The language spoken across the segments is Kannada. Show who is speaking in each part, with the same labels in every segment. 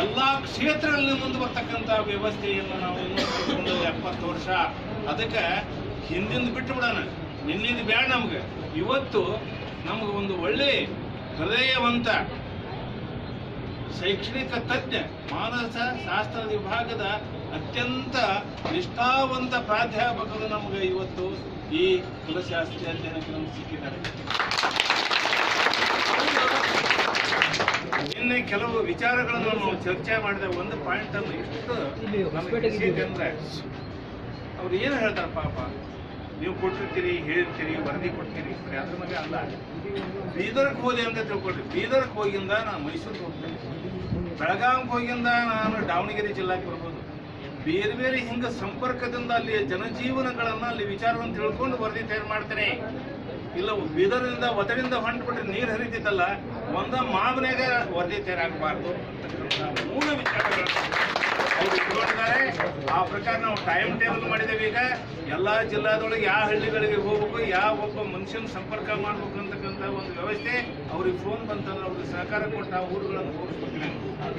Speaker 1: ಎಲ್ಲಾ ಕ್ಷೇತ್ರಗಳಲ್ಲಿ ಮುಂದೆ ಬರ್ತಕ್ಕಂಥ ವ್ಯವಸ್ಥೆಯನ್ನು ನಾವು ಇನ್ನೂ 70 ವರ್ಷ ಅದಕ್ಕೆ ಹಿಂದಿಂದ ಬಿಟ್ಟು ಬಿಡೋಣ. ನಿನ್ನಿಂದ ಬೇಡ ನಮ್ಗೆ. ಇವತ್ತು ನಮ್ಗೆ ಒಂದು ಒಳ್ಳೆ ಹೃದಯವಂತ ಶೈಕ್ಷಣಿಕ ತಜ್ಞ ಮಾನಸ ಶಾಸ್ತ್ರ ವಿಭಾಗದ ಅತ್ಯಂತ ನಿಷ್ಠಾವಂತ ಪ್ರಾಧ್ಯಾಪಕರು ನಮ್ಗೆ ಇವತ್ತು ಈ ಕುಲಶಾಸ್ತ್ರಿ ಅಧ್ಯಯನಕ್ಕೆ ನಮ್ಗೆ ಸಿಕ್ಕಿದ್ದಾರೆ. ನಿನ್ನೆ ಕೆಲವು ವಿಚಾರಗಳನ್ನು ನಾವು ಚರ್ಚೆ ಮಾಡಿದ ಒಂದು ಪಾಯಿಂಟ್ ಅನ್ನು ಇಷ್ಟು ಅಂದ್ರೆ ಅವ್ರು ಏನು ಹೇಳ್ತಾರೆ, ಪಾಪ ನೀವು ಕೊಟ್ಟಿರ್ತೀರಿ, ಹೇಳಿರ್ತೀರಿ, ವರದಿ ಕೊಡ್ತೀರಿ, ಅದ್ರ ಬಗ್ಗೆ ಅಲ್ಲ. ಬೀದರ್ಗೆ ಹೋದೆ ಅಂತ ತಿಳ್ಕೊಳ್ರಿ. ಬೀದರ್ಗೆ ಹೋಗಿಂದ ನಾನು ಮೈಸೂರಿಗೆ ಹೋಗ್ತೇನೆ, ಬೆಳಗಾವಿಗೆ ಹೋಗಿಂದ ನಾನು ದಾವಣಗೆರೆ ಜಿಲ್ಲಾಕ್ಕೆ ಬರ್ಬೋದು. ಬೇರೆ ಬೇರೆ ಹಿಂಗ ಸಂಪರ್ಕದಿಂದ ಅಲ್ಲಿ ಜನಜೀವನಗಳನ್ನ ಅಲ್ಲಿ ವಿಚಾರವನ್ನು ತಿಳ್ಕೊಂಡು ವರದಿ ತಯಾರು ಮಾಡ್ತೇನೆ. ಇಲ್ಲ ಬೀದರ್ನಿಂದ ಒತ್ತಡಿಂದ ಹೊಂಟ್ಬಿಟ್ರೆ ನೀರು ಹರಿತಿತ್ತಲ್ಲ, ಒಂದ ಮಾವನಾಗ ವರದಿ ತಯಾರಾಗಬಾರ್ದು ಅಂತಕ್ಕಂಥ ಮೂಲ ವಿಚಾರಗಳನ್ನು ಅವ್ರು ಇಟ್ಕೊಂಡಿದ್ದಾರೆ. ಆ ಪ್ರಕಾರ ನಾವು ಟೈಮ್ ಟೇಬಲ್ ಮಾಡಿದ್ದೇವೆ. ಈಗ ಎಲ್ಲಾ ಜಿಲ್ಲಾದೊಳಗೆ ಯಾವ ಹಳ್ಳಿಗಳಿಗೆ ಹೋಗ್ಬೇಕು, ಯಾವ ಒಬ್ಬ ಮನುಷ್ಯನ ಸಂಪರ್ಕ ಮಾಡ್ಬೇಕು ಅಂತಕ್ಕಂಥ ಒಂದು ವ್ಯವಸ್ಥೆ ಅವ್ರಿಗೆ ಫೋನ್ ಬಂತಂದ್ರೆ ಅವ್ರಿಗೆ ಸಹಕಾರ ಕೊಟ್ಟು ಆ ಊರುಗಳನ್ನು ಹೋಗಿಸ್ಕೊತೀವಿ.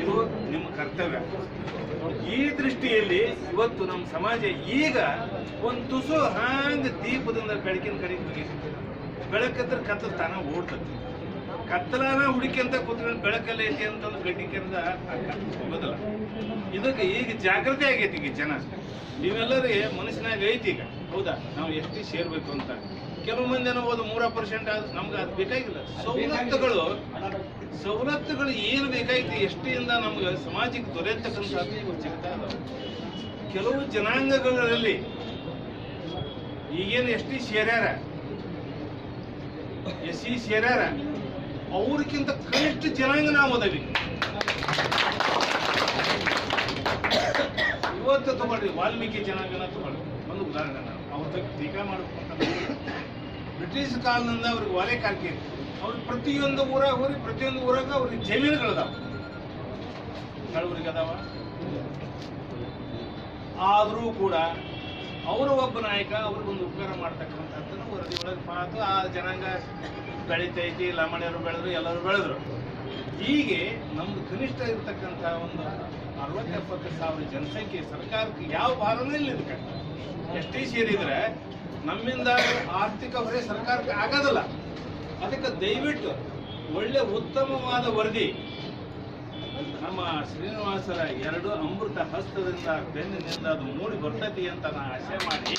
Speaker 1: ಇದು ನಿಮ್ಮ ಕರ್ತವ್ಯ. ಈ ದೃಷ್ಟಿಯಲ್ಲಿ ಇವತ್ತು ನಮ್ಮ ಸಮಾಜ ಈಗ ಒಂದು ತುಸು ಹಾಂಗ ದೀಪದಿಂದ ಬೆಳಕಿನ ಕಡೆಗೆ ಹೋಗಿದೆ. ಬೆಳಕತ್ರ ಕತ್ತಲ ತಾನ ಓಡ್ತದೆ. ಕತ್ತಲನ ಹುಡುಕಿಂತ ಕೂತ್ಕೊಂಡು ಬೆಳಕಲ್ಲಿ ಐತಿ ಅಂತಂದು ಗಟ್ಟಿಕೆಂದ ಹೋಗೋದಿಲ್ಲ. ಇದಕ್ಕೆ ಈಗ ಜಾಗೃತಿ ಆಗೈತಿ. ಈಗ ಜನ ನೀವೆಲ್ಲರಿಗೆ ಮನಸ್ಸಿನಾಗ ಐತಿ. ಈಗ ಹೌದಾ ನಾವು ಎಷ್ಟು ಸೇರ್ಬೇಕು ಅಂತ. ಕೆಲವು ಮಂದಿ ಅನ್ನೋದು 3% ನಮ್ಗೆ ಅದು ಬೇಕಾಗಿಲ್ಲ. ಸವಲತ್ತುಗಳು ಏನು ಬೇಕಾಯ್ತು ಎಷ್ಟಿಂದ ನಮ್ಗೆ ಸಮಾಜಕ್ಕೆ ದೊರೆಯತಕ್ಕಂಥದ್ದು ಜಗತ್ತ ಅದಾವ. ಕೆಲವು ಜನಾಂಗಗಳಲ್ಲಿ ಈಗೇನು ಎಷ್ಟಿ ಸೇರ್ಯಾರ, SC ಸೇರ್ಯಾರ, ಅವ್ರಕ್ಕಿಂತ ಕನಿಷ್ಠ ಜನಾಂಗ ನಾವು ಅದಾವಿ. ಇವತ್ತು ತಗೊಳ್ರಿ, ವಾಲ್ಮೀಕಿ ಜನಾಂಗನ ತಗೊಳ್ಳಿ, ಒಂದು ಉದಾಹರಣೆ. ನಾವು ಅವ್ರ ಬಗ್ಗೆ ಟೀಕಾ ಮಾಡಬೇಕು ಅಂತ ಬ್ರಿಟಿಷ್ ಕಾಲದಿಂದ ಅವ್ರಿಗೆ ವಾಲೆ ಕಾರ್ಕಿ ಇತ್ತು. ಅವ್ರಿಗೆ ಪ್ರತಿಯೊಂದು ಊರಾಗ ಹೋಗಿ ಪ್ರತಿಯೊಂದು ಊರಾಗ ಅವ್ರಿಗೆ ಜಮೀನುಗಳದಾವ, ಕೆಲವರಿಗೆ ಅದಾವ. ಆದರೂ ಕೂಡ ಅವರು ಒಬ್ಬ ನಾಯಕ ಅವ್ರಿಗೊಂದು ಉಪಕಾರ ಮಾಡ್ತಕ್ಕಂಥದ್ದನ್ನು ವರದಿ ಒಳಗೆ ಮಾತು ಆ ಜನಾಂಗ ಬೆಳೀತೈತಿ. ಲಮಣಿಯರು ಬೆಳೆದ್ರು, ಎಲ್ಲರೂ ಬೆಳೆದ್ರು. ಹೀಗೆ ನಮ್ದು ಕನಿಷ್ಠ ಇರ್ತಕ್ಕಂಥ ಒಂದು 60-70 ಸಾವಿರ ಜನಸಂಖ್ಯೆ ಸರ್ಕಾರಕ್ಕೆ ಯಾವ ಭಾರನೂ ಇಲ್ಲ. ಇದಕ್ಕೆ ಎಷ್ಟೇ ಸೇರಿದ್ರೆ ನಮ್ಮಿಂದ ಆರ್ಥಿಕ ಹೊರೆ ಸರ್ಕಾರಕ್ಕೆ ಆಗೋದಿಲ್ಲ. ಅದಕ್ಕೆ ದಯವಿಟ್ಟು ಒಳ್ಳೆ ಉತ್ತಮವಾದ ವರದಿ ನಮ್ಮ ಶ್ರೀನಿವಾಸರ 2 ಅಮೃತ ಹಸ್ತದಿಂದ ಬೆನ್ನಿನಿಂದ ಅದು ಮೂಡಿ ಬರ್ತೈತಿ ಅಂತ ನಾನು ಆಶೆ ಮಾಡಿ